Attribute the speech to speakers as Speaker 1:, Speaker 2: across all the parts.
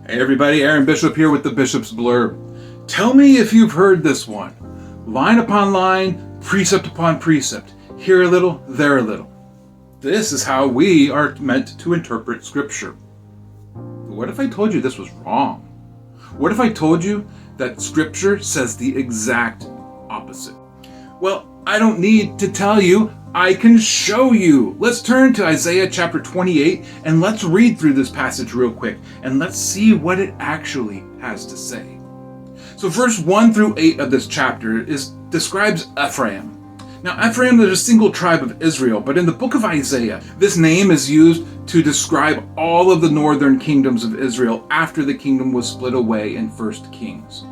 Speaker 1: Hey everybody, Aaron Bishop here with the Bishop's Blurb. Tell me if you've heard this one. Line upon line, precept upon precept. Here a little, there a little. This is how we are meant to interpret Scripture. But what if I told you this was wrong? What if I told you that Scripture says the exact opposite? Well, I don't need to tell you. I can show you. Let's turn to Isaiah chapter 28 and let's read through this passage real quick and let's see what it actually has to say. So verse 1 through 8 of this chapter describes Ephraim. Now Ephraim is a single tribe of Israel, but in the book of Isaiah, this name is used to describe all of the northern kingdoms of Israel after the kingdom was split away in 1 Kings.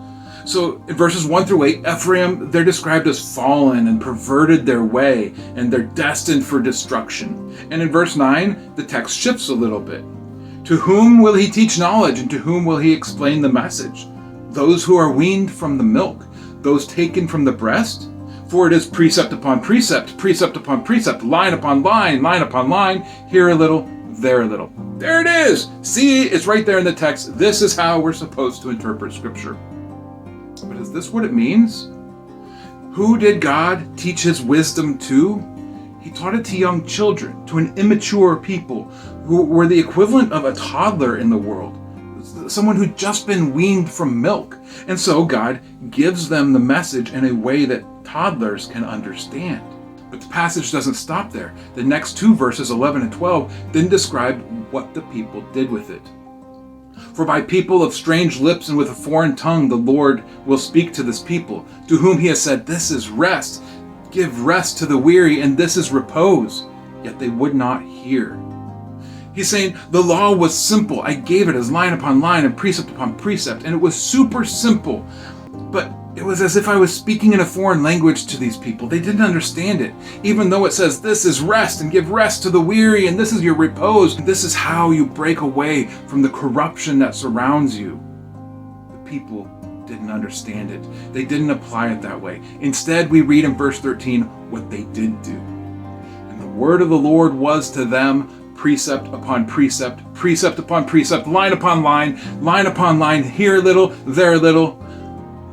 Speaker 1: So in verses 1 through 8, Ephraim, they're described as fallen and perverted their way, and they're destined for destruction. And in verse 9, the text shifts a little bit. To whom will he teach knowledge, and to whom will he explain the message? Those who are weaned from the milk, those taken from the breast? For it is precept upon precept, precept upon precept, line upon line, line upon line, here a little, there a little. There it is! See, it's right there in the text. This is how we're supposed to interpret Scripture. But is this what it means? Who did God teach his wisdom to? He taught it to young children, to an immature people who were the equivalent of a toddler in the world, someone who'd just been weaned from milk. And so God gives them the message in a way that toddlers can understand. But the passage doesn't stop there. The next two verses, 11 and 12, then describe what the people did with it. For by people of strange lips and with a foreign tongue the Lord will speak to this people, to whom he has said, this is rest, give rest to the weary, and this is repose. Yet they would not hear. He's saying, the law was simple. I gave it as line upon line and precept upon precept, and it was super simple. But it was as if I was speaking in a foreign language to these people. They didn't understand it. Even though it says, this is rest and give rest to the weary and this is your repose. This is how you break away from the corruption that surrounds you. The people didn't understand it. They didn't apply it that way. Instead, we read in verse 13 what they did do. And the word of the Lord was to them precept upon precept, precept upon precept, line upon line, here a little, there a little,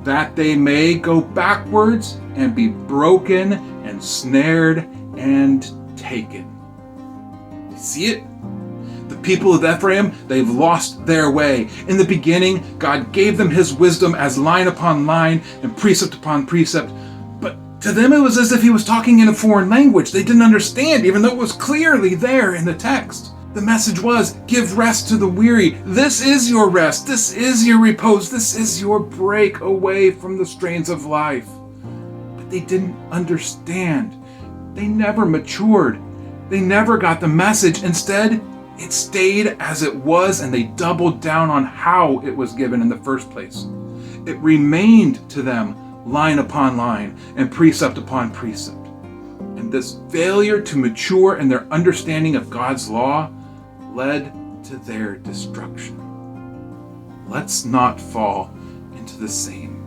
Speaker 1: that they may go backwards and be broken and snared and taken. You see it? The people of Ephraim, they've lost their way. In the beginning, God gave them his wisdom as line upon line and precept upon precept. But to them, it was as if he was talking in a foreign language. They didn't understand, even though it was clearly there in the text. The message was, give rest to the weary. This is your rest. This is your repose. This is your break away from the strains of life. But they didn't understand. They never matured. They never got the message. Instead, it stayed as it was, and they doubled down on how it was given in the first place. It remained to them line upon line and precept upon precept. And this failure to mature in their understanding of God's law led to their destruction. Let's not fall into the same